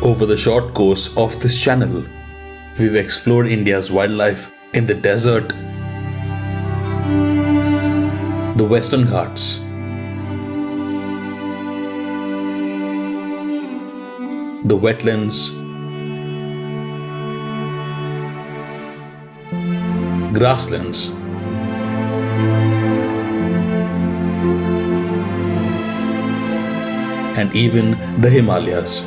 Over the short course of this channel, we've explored India's wildlife in the desert, the Western Ghats, the wetlands, grasslands, and even the Himalayas.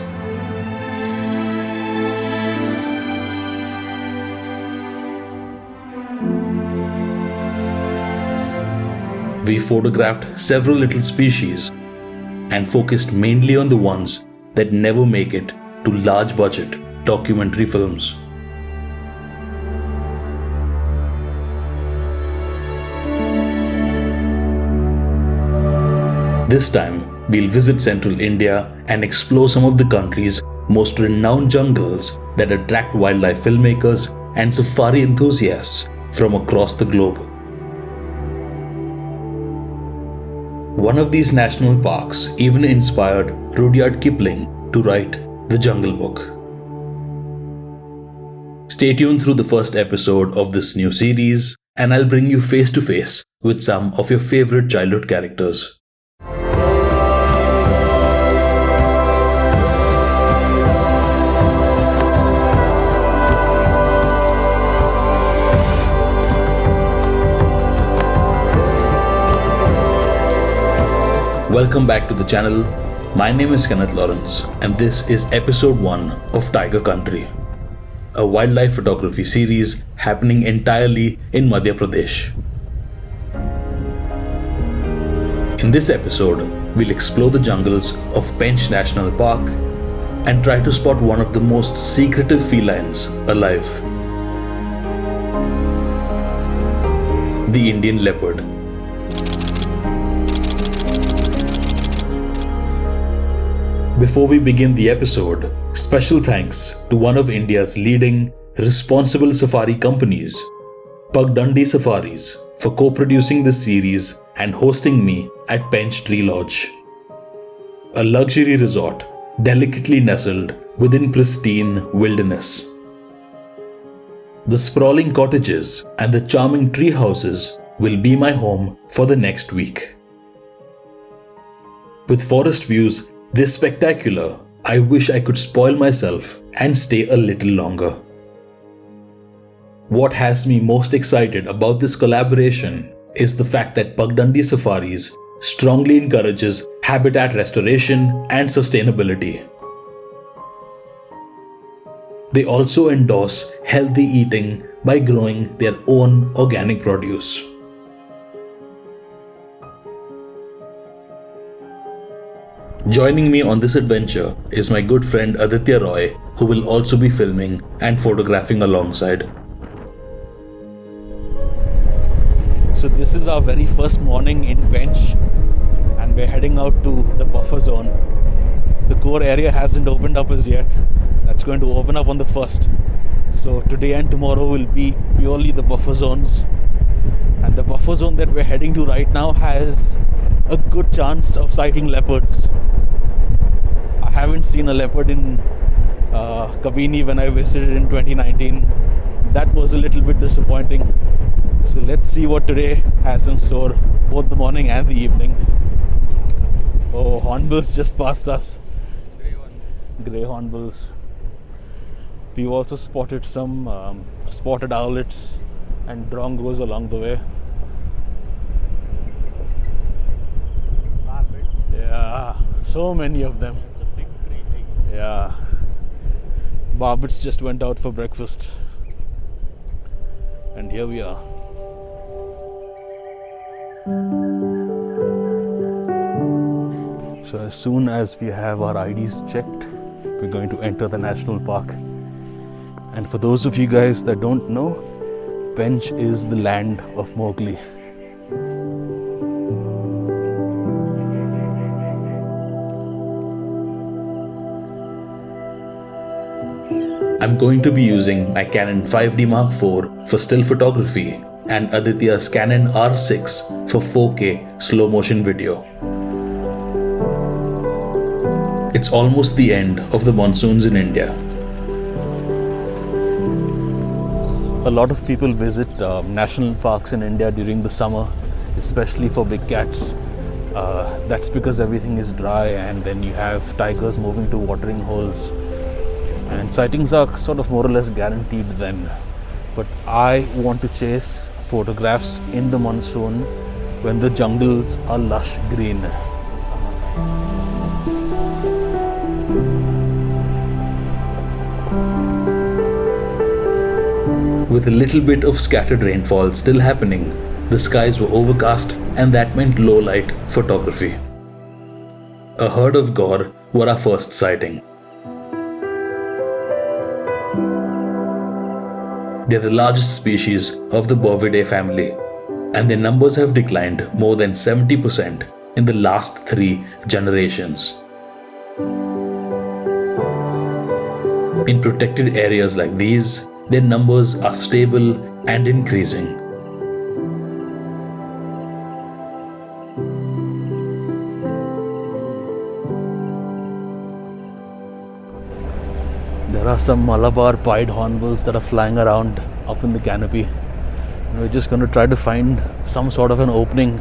We photographed several little species and focused mainly on the ones that never make it to large budget documentary films. This time, we'll visit central India and explore some of the country's most renowned jungles that attract wildlife filmmakers and safari enthusiasts from across the globe. One of these national parks even inspired Rudyard Kipling to write The Jungle Book. Stay tuned through the first episode of this new series, and I'll bring you face to face with some of your favorite childhood characters. Welcome back to the channel. My name is Kenneth Lawrence, and this is episode 1 of Tiger Country, a wildlife photography series happening entirely in Madhya Pradesh. In this episode, we'll explore the jungles of Pench National Park and try to spot one of the most secretive felines alive, the Indian Leopard. Before we begin the episode, special thanks to one of India's leading responsible safari companies, Pugdundee Safaris, for co-producing this series and hosting me at Pench Tree Lodge, a luxury resort delicately nestled within pristine wilderness. The sprawling cottages and the charming tree houses will be my home for the next week. With forest views this spectacular, I wish I could spoil myself and stay a little longer. What has me most excited about this collaboration is the fact that Pugdundee Safaris strongly encourages habitat restoration and sustainability. They also endorse healthy eating by growing their own organic produce. Joining me on this adventure is my good friend Aditya Roy, who will also be filming and photographing alongside. So this is our very first morning in Pench, and we're heading out to the buffer zone. The core area hasn't opened up as yet. That's going to open up on the 1st. So today and tomorrow will be purely the buffer zones. And the buffer zone that we're heading to right now has a good chance of sighting leopards. I haven't seen a leopard in Kabini when I visited in 2019. That was a little bit disappointing. So let's see what today has in store, both the morning and the evening. Oh, hornbills just passed us. Grey hornbills. We've also spotted some spotted owlets and drongos along the way. Yeah, so many of them. It's a big tree. Yeah. Barbets just went out for breakfast. And here we are. So as soon as we have our IDs checked, we're going to enter the national park. And for those of you guys that don't know, Pench is the land of Mowgli. I'm going to be using my Canon 5D Mark IV for still photography and Aditya's Canon R6 for 4K slow motion video. It's almost the end of the monsoons in India. A lot of people visit national parks in India during the summer, especially for big cats. That's because everything is dry, and then you have tigers moving to watering holes, and sightings are sort of more or less guaranteed then. But I want to chase photographs in the monsoon when the jungles are lush green. With a little bit of scattered rainfall still happening, the skies were overcast, and that meant low light photography. A herd of gaur were our first sighting. They are the largest species of the Bovidae family, and their numbers have declined more than 70% in the last 3 generations. In protected areas like these, their numbers are stable and increasing. There are some Malabar pied hornbills that are flying around up in the canopy. And we're just going to try to find some sort of an opening.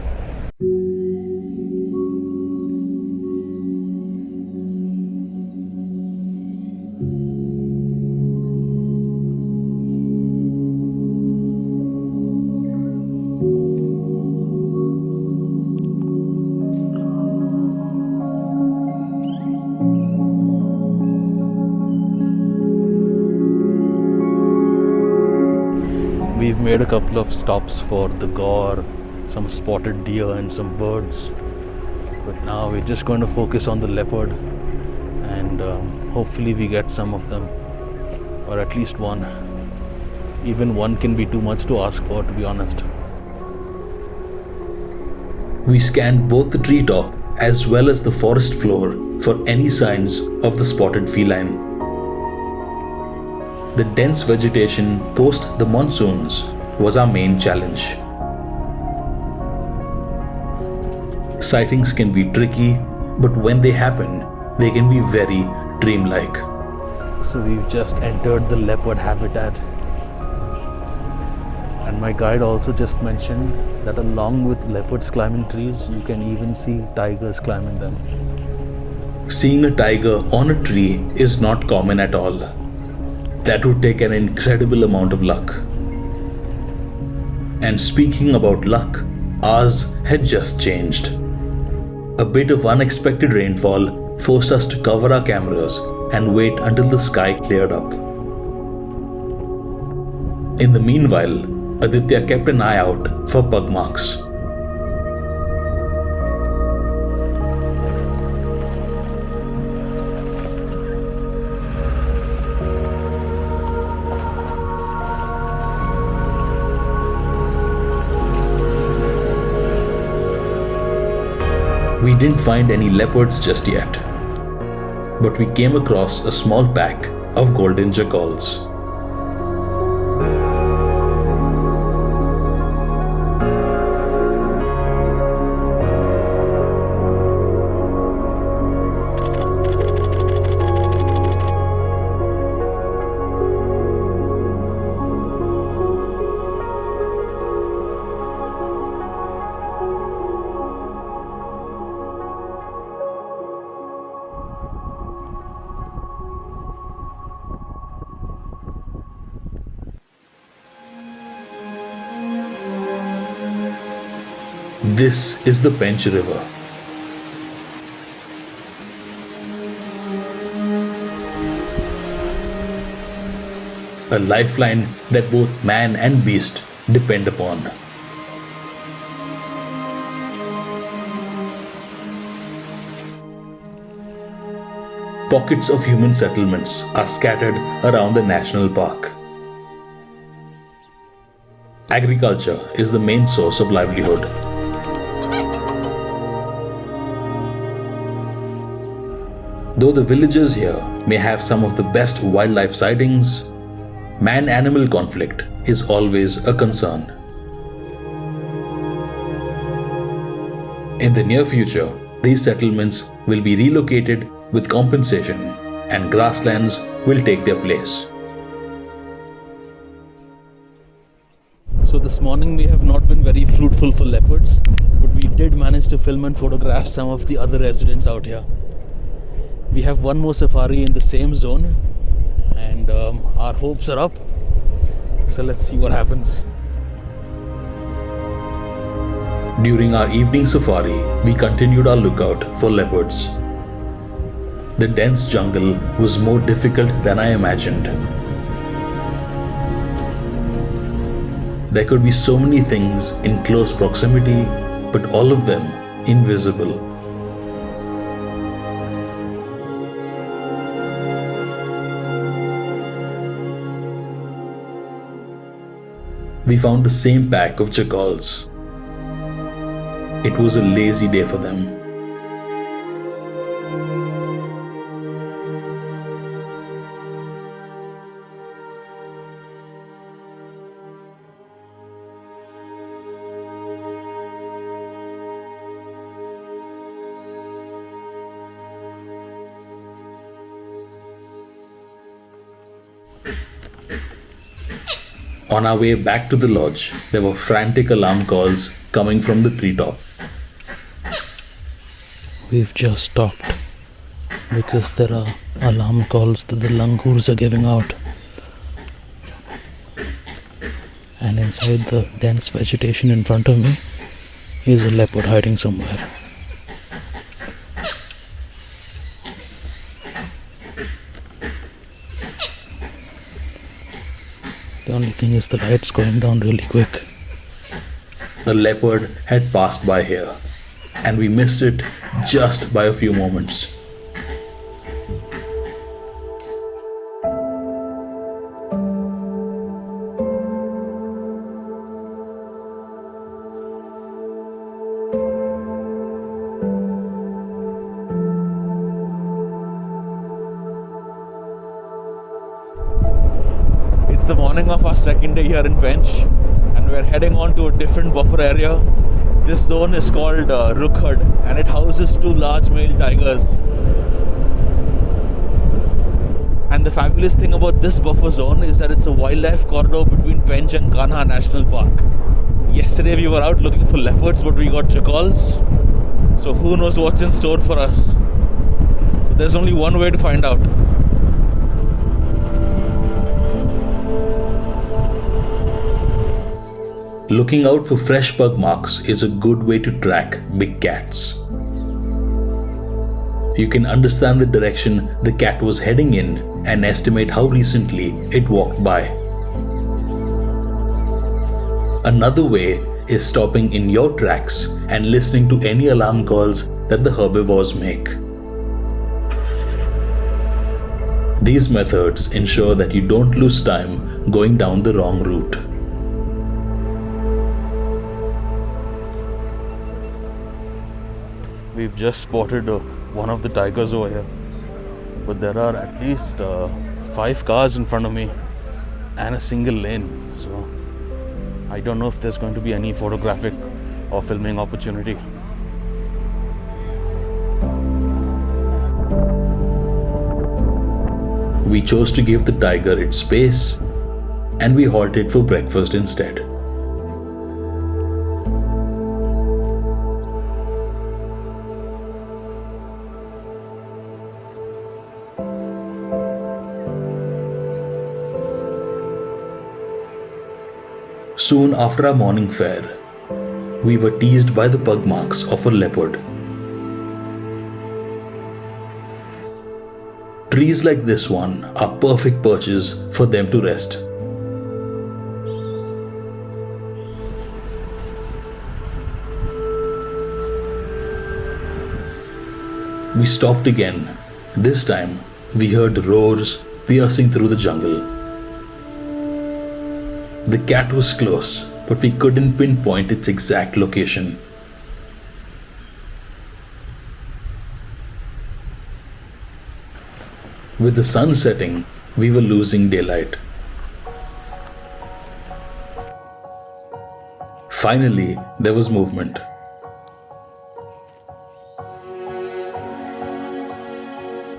We've made a couple of stops for the gaur, some spotted deer and some birds, but now we're just going to focus on the leopard, and hopefully we get some of them, or at least one. Even one can be too much to ask for, to be honest. We scanned both the treetop as well as the forest floor for any signs of the spotted feline. The dense vegetation post the monsoons was our main challenge. Sightings can be tricky, but when they happen, they can be very dreamlike. So we've just entered the leopard habitat. And my guide also just mentioned that along with leopards climbing trees, you can even see tigers climbing them. Seeing a tiger on a tree is not common at all. That would take an incredible amount of luck. And speaking about luck, ours had just changed. A bit of unexpected rainfall forced us to cover our cameras and wait until the sky cleared up. In the meanwhile, Aditya kept an eye out for bug marks. We didn't find any leopards just yet, but we came across a small pack of golden jackals. This is the Pench River. A lifeline that both man and beast depend upon. Pockets of human settlements are scattered around the national park. Agriculture is the main source of livelihood. Though the villagers here may have some of the best wildlife sightings, man-animal conflict is always a concern. In the near future, these settlements will be relocated with compensation, and grasslands will take their place. So this morning we have not been very fruitful for leopards, but we did manage to film and photograph some of the other residents out here. We have one more safari in the same zone, and our hopes are up. So let's see what happens. During our evening safari, we continued our lookout for leopards. The dense jungle was more difficult than I imagined. There could be so many things in close proximity, but all of them invisible. We found the same pack of jackals. It was a lazy day for them. On our way back to the lodge, there were frantic alarm calls coming from the treetop. We've just stopped because there are alarm calls that the langurs are giving out. And inside the dense vegetation in front of me is a leopard hiding somewhere. The only thing is the light's going down really quick. The leopard had passed by here, and we missed it just by a few moments. It's the morning of our second day here in Pench, and we're heading on to a different buffer area. This zone is called Rudyard, and it houses 2 large male tigers. And the fabulous thing about this buffer zone is that it's a wildlife corridor between Pench and Kanha National Park. Yesterday we were out looking for leopards, but we got jackals. So who knows what's in store for us. But there's only one way to find out. Looking out for fresh pug marks is a good way to track big cats. You can understand the direction the cat was heading in and estimate how recently it walked by. Another way is stopping in your tracks and listening to any alarm calls that the herbivores make. These methods ensure that you don't lose time going down the wrong route. We've just spotted one of the tigers over here, but there are at least 5 cars in front of me and a single lane, so I don't know if there's going to be any photographic or filming opportunity. We chose to give the tiger its space, and we halted for breakfast instead. Soon after our morning fare, we were teased by the pug marks of a leopard. Trees like this one are perfect perches for them to rest. We stopped again. This time, we heard roars piercing through the jungle. The cat was close, but we couldn't pinpoint its exact location. With the sun setting, we were losing daylight. Finally, there was movement.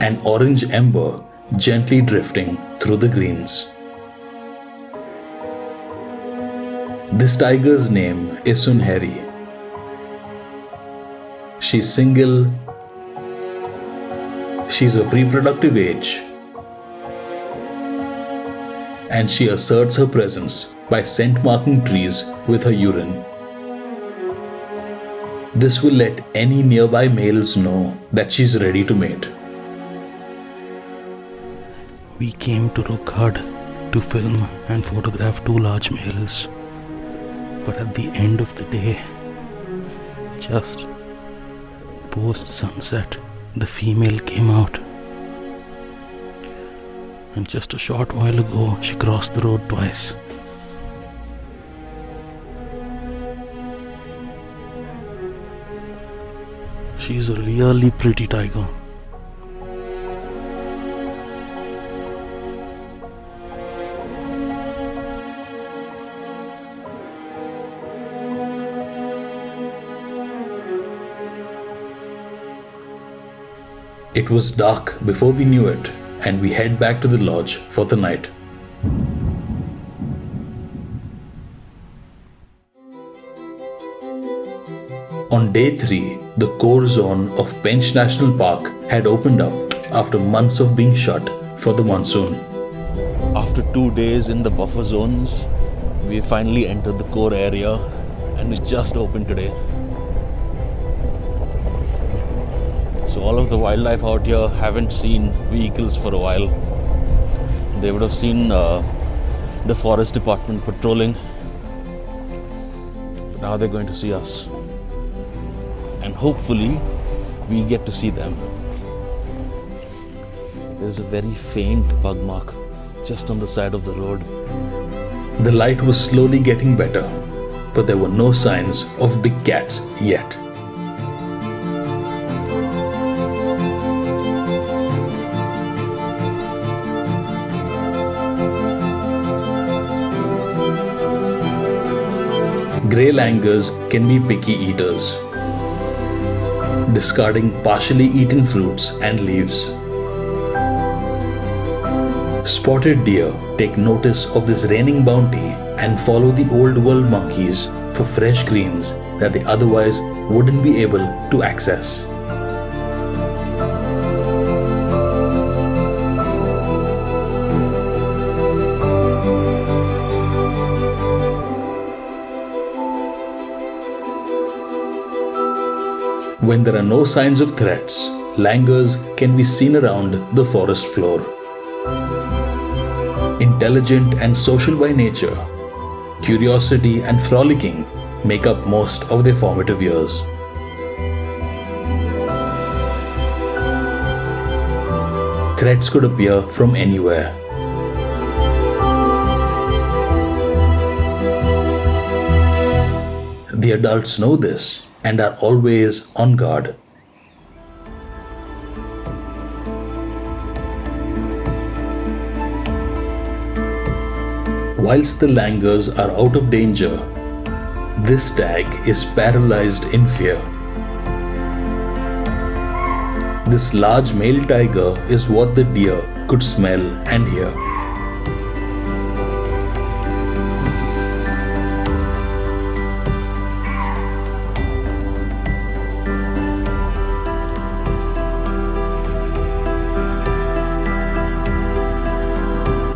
an orange ember gently drifting through the greens. This tiger's name is Soonhari. She's single, she's of reproductive age, and she asserts her presence by scent marking trees with her urine. This will let any nearby males know that she's ready to mate. We came to Rudyard to film and photograph 2 large males. But at the end of the day, just post sunset, the female came out. And just a short while ago, she crossed the road twice. She's a really pretty tiger. It was dark before we knew it, and we head back to the lodge for the night. On day 3, the core zone of Pench National Park had opened up after months of being shut for the monsoon. After 2 days in the buffer zones, we finally entered the core area, and it just opened today. So all of the wildlife out here haven't seen vehicles for a while. They would have seen the forest department patrolling, but now they're going to see us. And hopefully we get to see them. There's a very faint bug mark just on the side of the road. The light was slowly getting better, but there were no signs of big cats yet. Grey langurs can be picky eaters, discarding partially eaten fruits and leaves. Spotted deer take notice of this raining bounty and follow the old world monkeys for fresh greens that they otherwise wouldn't be able to access. When there are no signs of threats, langurs can be seen around the forest floor. Intelligent and social by nature, curiosity and frolicking make up most of their formative years. Threats could appear from anywhere. The adults know this and are always on guard. Whilst the langurs are out of danger, this stag is paralyzed in fear. This large male tiger is what the deer could smell and hear.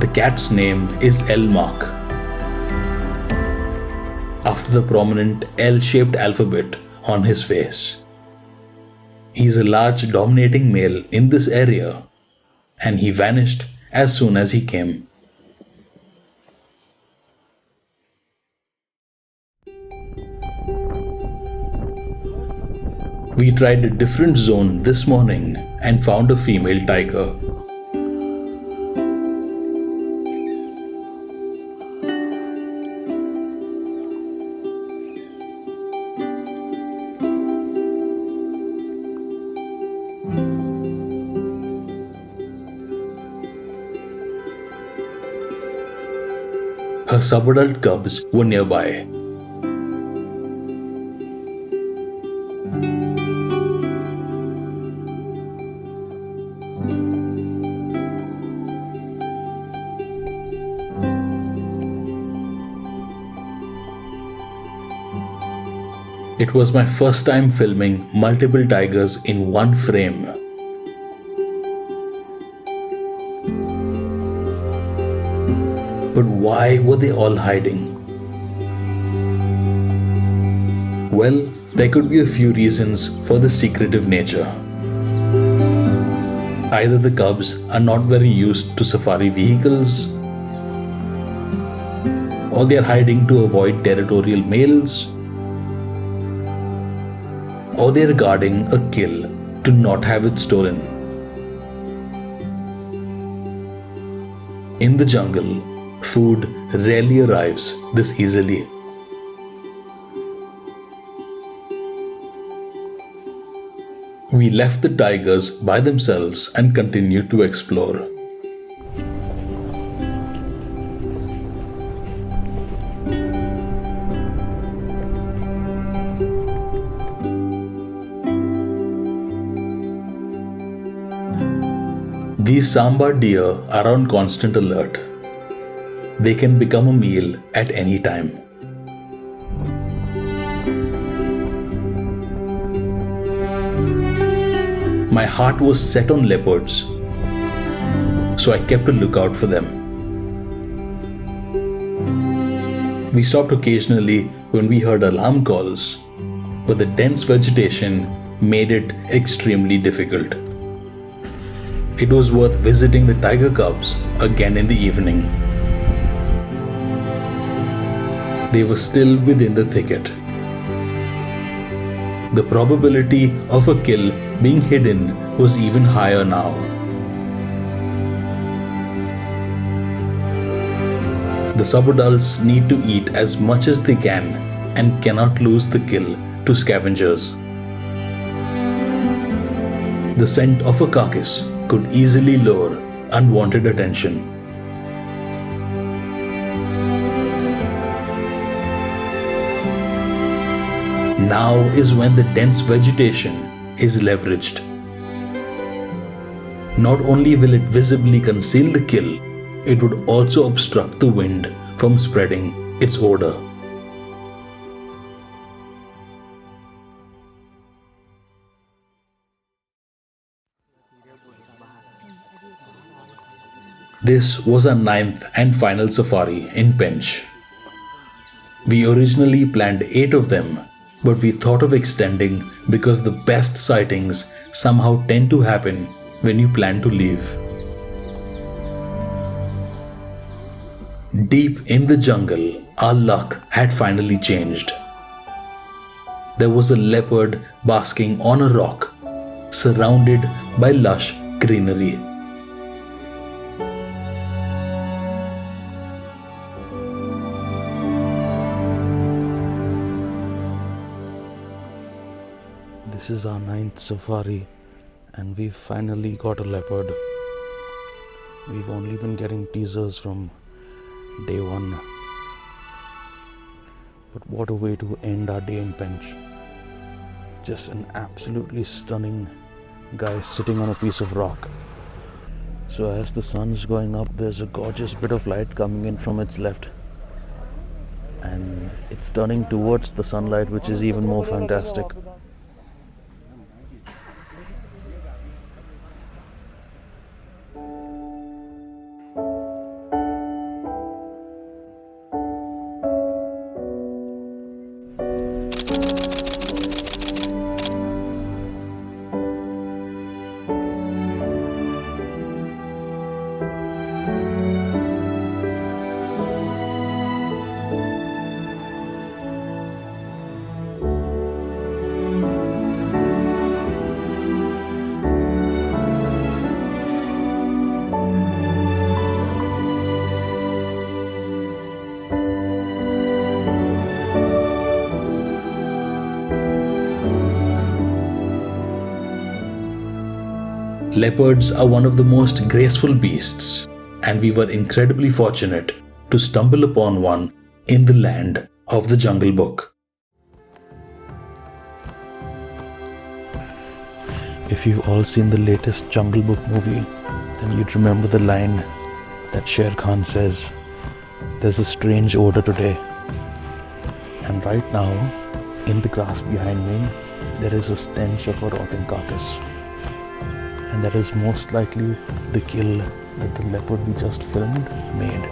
The cat's name is Elmark, after the prominent L-shaped alphabet on his face. He's a large dominating male in this area, and he vanished as soon as he came. We tried a different zone this morning and found a female tiger. Her subadult cubs were nearby. It was my first time filming multiple tigers in one frame. But why were they all hiding? Well, there could be a few reasons for this secretive nature. Either the cubs are not very used to safari vehicles, or they are hiding to avoid territorial males, or they are guarding a kill to not have it stolen. In the jungle, food rarely arrives this easily. We left the tigers by themselves and continued to explore. These sambar deer are on constant alert. They can become a meal at any time. My heart was set on leopards, so I kept a lookout for them. We stopped occasionally when we heard alarm calls, but the dense vegetation made it extremely difficult. It was worth visiting the tiger cubs again in the evening. They were still within the thicket. The probability of a kill being hidden was even higher now. The subadults need to eat as much as they can and cannot lose the kill to scavengers. The scent of a carcass could easily lure unwanted attention. Now is when the dense vegetation is leveraged. Not only will it visibly conceal the kill, it would also obstruct the wind from spreading its odor. This was our 9th and final safari in Pench. We originally planned 8 of them, but we thought of extending because the best sightings somehow tend to happen when you plan to leave. Deep in the jungle, our luck had finally changed. There was a leopard basking on a rock, surrounded by lush greenery. This is our 9th safari and we've finally got a leopard. We've only been getting teasers from day 1. But what a way to end our day in Pench. Just an absolutely stunning guy sitting on a piece of rock. So as the sun's going up, there's a gorgeous bit of light coming in from its left. And it's turning towards the sunlight, which is even more fantastic. Leopards are one of the most graceful beasts, and we were incredibly fortunate to stumble upon one in the land of the Jungle Book. If you've all seen the latest Jungle Book movie, then you'd remember the line that Sher Khan says, "There's a strange odor today." And right now, In the grass behind me, there is a stench of a rotting carcass. And that is most likely the kill that the leopard we just filmed made.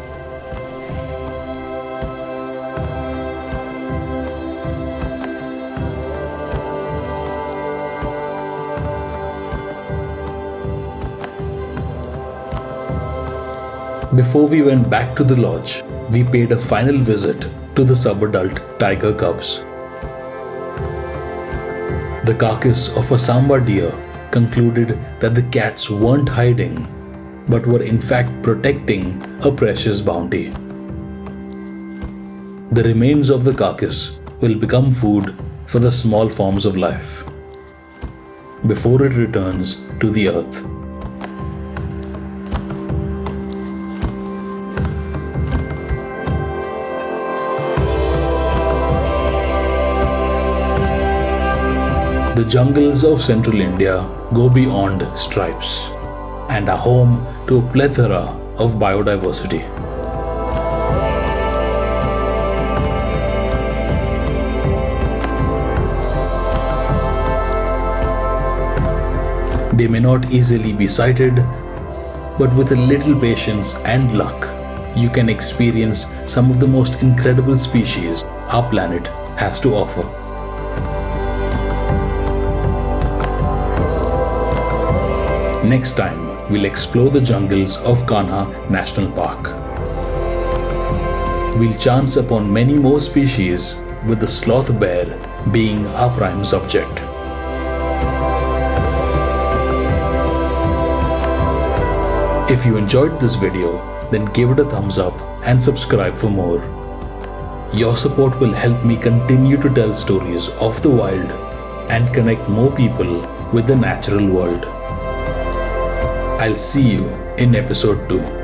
Before we went back to the lodge, we paid a final visit to the subadult tiger cubs. The carcass of a samba deer concluded that the cats weren't hiding, but were in fact protecting a precious bounty. The remains of the carcass will become food for the small forms of life before it returns to the earth. The jungles of central India go beyond stripes and are home to a plethora of biodiversity. They may not easily be sighted, but with a little patience and luck, you can experience some of the most incredible species our planet has to offer. Next time, we'll explore the jungles of Kanha National Park. We'll chance upon many more species, with the sloth bear being our prime subject. If you enjoyed this video, then give it a thumbs up and subscribe for more. Your support will help me continue to tell stories of the wild and connect more people with the natural world. I'll see you in episode 2.